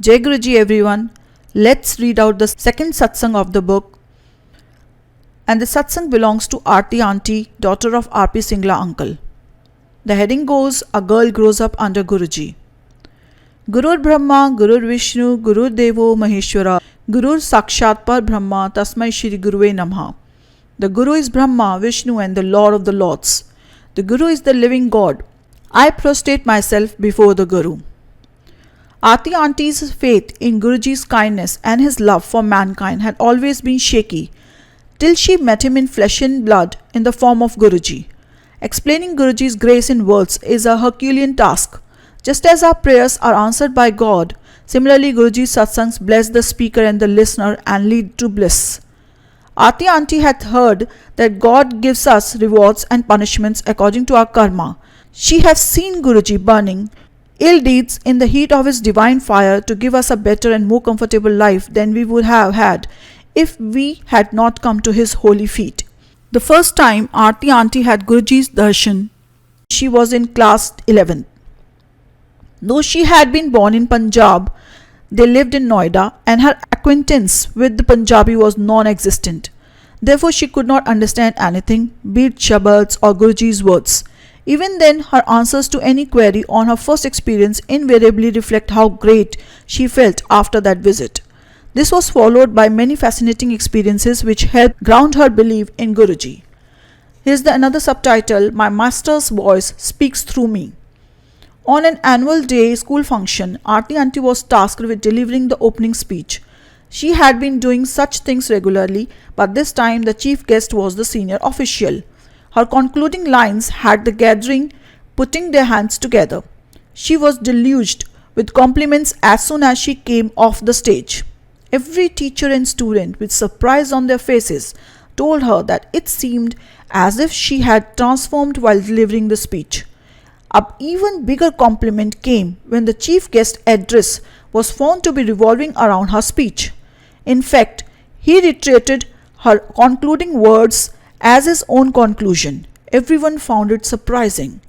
Jai Guruji everyone. Let's read out the second satsang of the book. And the satsang belongs to Aarti Auntie, daughter of R.P. Singla uncle. The heading goes, a girl grows up under Guruji. Gurur Brahma, Gurur Vishnu, Gurur Devo Maheshwara, Gurur Sakshat Par Brahma, Tasmai Shri Guruve Namaha. The Guru is Brahma, Vishnu and the Lord of the Lords. The Guru is the living God. I prostrate myself before the Guru. Aarti Auntie's faith in Guruji's kindness and his love for mankind had always been shaky, till she met him in flesh and blood in the form of Guruji. Explaining Guruji's grace in words is a Herculean task. Just as our prayers are answered by God, similarly Guruji's satsangs bless the speaker and the listener and lead to bliss. Aarti Auntie had heard that God gives us rewards and punishments according to our karma. She has seen Guruji burning ill deeds in the heat of his divine fire to give us a better and more comfortable life than we would have had if we had not come to his holy feet. The first time Aarti Auntie had Guruji's darshan, she was in class 11th. Though she had been born in Punjab, they lived in Noida and her acquaintance with the Punjabi was non-existent. Therefore she could not understand anything, be it shabads or Guruji's words. Even then, her answers to any query on her first experience invariably reflect how great she felt after that visit. This was followed by many fascinating experiences which helped ground her belief in Guruji. Here's another subtitle, My Master's Voice Speaks Through Me. On an annual day school function, Aarti Auntie was tasked with delivering the opening speech. She had been doing such things regularly, but this time the chief guest was the senior official. Her concluding lines had the gathering putting their hands together. She was deluged with compliments as soon as she came off the stage. Every teacher and student, with surprise on their faces, told her that it seemed as if she had transformed while delivering the speech. An even bigger compliment came when the chief guest address was found to be revolving around her speech. In fact, he reiterated her concluding words as his own conclusion. Everyone found it surprising,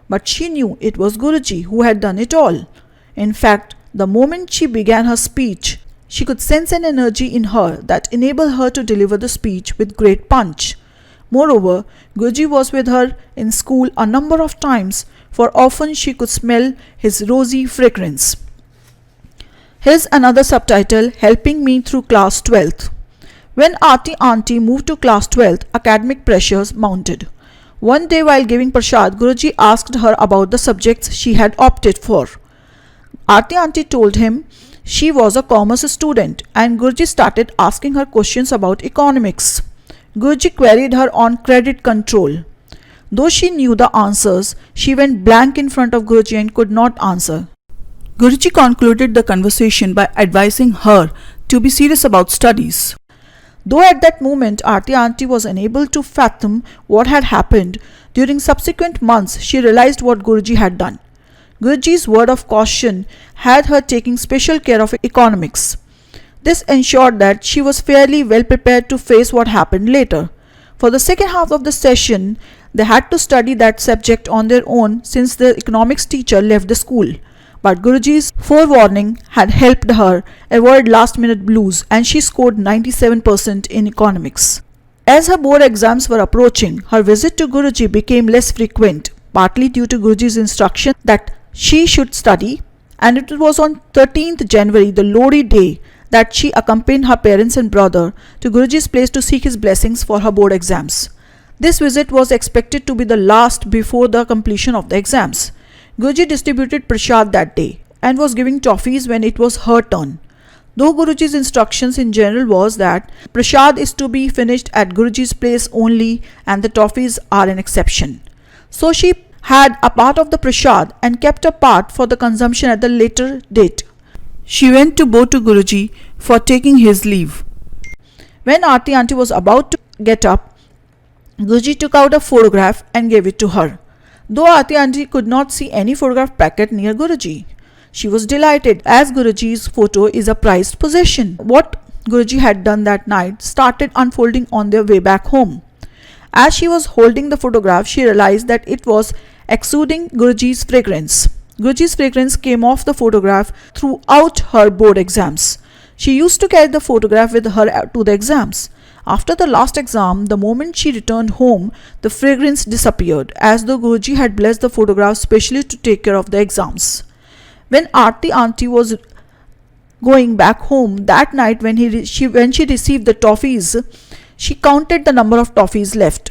but she knew it was Guruji who had done it all. In fact, the moment she began her speech, she could sense an energy in her that enabled her to deliver the speech with great punch. Moreover, Guruji was with her in school a number of times, for often she could smell his rosy fragrance. Here's another subtitle, Helping Me Through Class 12th. When Aarti Auntie moved to class 12th, academic pressures mounted. One day while giving prasad, Guruji asked her about the subjects she had opted for. Aarti Auntie told him she was a commerce student and Guruji started asking her questions about economics. Guruji queried her on credit control. Though she knew the answers, she went blank in front of Guruji and could not answer. Guruji concluded the conversation by advising her to be serious about studies. Though at that moment Aarti Auntie was unable to fathom what had happened, during subsequent months she realized what Guruji had done. Guruji's word of caution had her taking special care of economics. This ensured that she was fairly well prepared to face what happened later. For the second half of the session, they had to study that subject on their own since the economics teacher left the school. But Guruji's forewarning had helped her avoid last-minute blues and she scored 97% in economics. As her board exams were approaching, her visit to Guruji became less frequent, partly due to Guruji's instruction that she should study, and it was on 13th January, the Lodi day, that she accompanied her parents and brother to Guruji's place to seek his blessings for her board exams. This visit was expected to be the last before the completion of the exams. Guruji distributed prasad that day and was giving toffees when it was her turn. Though Guruji's instructions in general was that prasad is to be finished at Guruji's place only and the toffees are an exception. So she had a part of the prasad and kept a part for the consumption at the later date. She went to bow to Guruji for taking his leave. When Aarti Auntie was about to get up, Guruji took out a photograph and gave it to her. Though Aarti Auntie could not see any photograph packet near Guruji, she was delighted as Guruji's photo is a prized possession. What Guruji had done that night started unfolding on their way back home. As she was holding the photograph, she realized that it was exuding Guruji's fragrance. Guruji's fragrance came off the photograph throughout her board exams. She used to carry the photograph with her to the exams. After the last exam, the moment she returned home, the fragrance disappeared, as though Guruji had blessed the photograph specially to take care of the exams. When Aarti auntie was going back home that night, when she received the toffees, she counted the number of toffees left.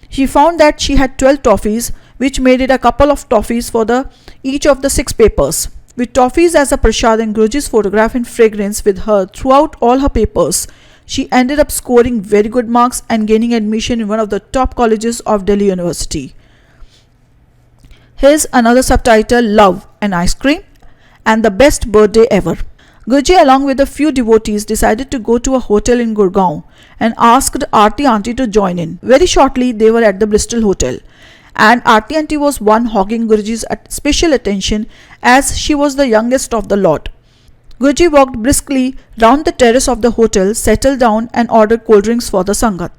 She found that she had 12 toffees, which made it a couple of toffees for each of the 6 papers. With toffees as a prasad and Guruji's photograph and fragrance with her throughout all her papers, she ended up scoring very good marks and gaining admission in one of the top colleges of Delhi University. Here's another subtitle: Love and Ice Cream and the Best Birthday Ever. Guruji, along with a few devotees, decided to go to a hotel in Gurgaon and asked Aarti auntie to join in. Very shortly, they were at the Bristol Hotel, and Aarti auntie was one hogging Guruji's special attention, as she was the youngest of the lot. Guruji walked briskly round the terrace of the hotel, settled down and ordered cold drinks for the Sangat.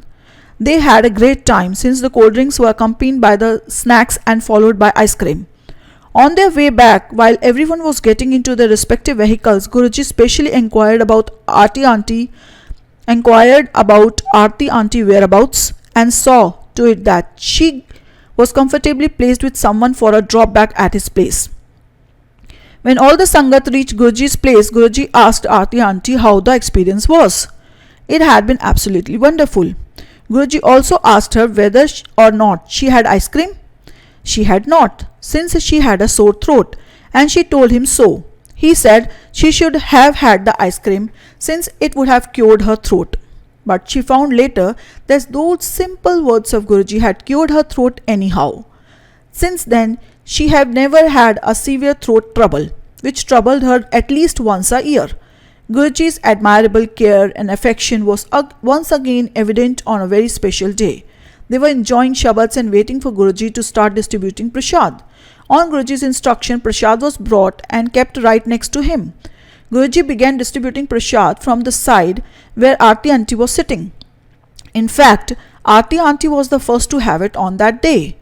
They had a great time, since the cold drinks were accompanied by the snacks and followed by ice cream. On their way back, while everyone was getting into their respective vehicles, Guruji specially inquired about Aarti auntie whereabouts, and saw to it that she was comfortably placed with someone for a drop back at his place. When all the Sangat reached Guruji's place, Guruji asked Aarti auntie how the experience was. It had been absolutely wonderful. Guruji also asked her whether or not she had ice cream. She had not, since she had a sore throat, and she told him so. He said she should have had the ice cream, since it would have cured her throat. But she found later that those simple words of Guruji had cured her throat anyhow. Since then, she had never had a severe throat trouble, which troubled her at least once a year. Guruji's admirable care and affection was once again evident on a very special day. They were enjoying Shabads and waiting for Guruji to start distributing prasad. On Guruji's instruction, prasad was brought and kept right next to him. Guruji began distributing prasad from the side where Aarti auntie was sitting. In fact, Aarti auntie was the first to have it on that day.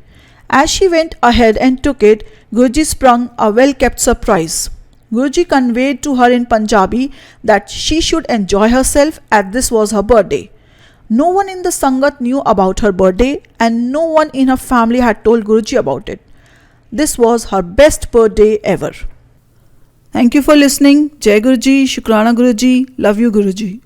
As she went ahead and took it, Guruji sprung a well-kept surprise. Guruji conveyed to her in Punjabi that she should enjoy herself, as this was her birthday. No one in the Sangat knew about her birthday, and no one in her family had told Guruji about it. This was her best birthday ever. Thank you for listening. Jai Guruji, Shukrana Guruji, love you Guruji.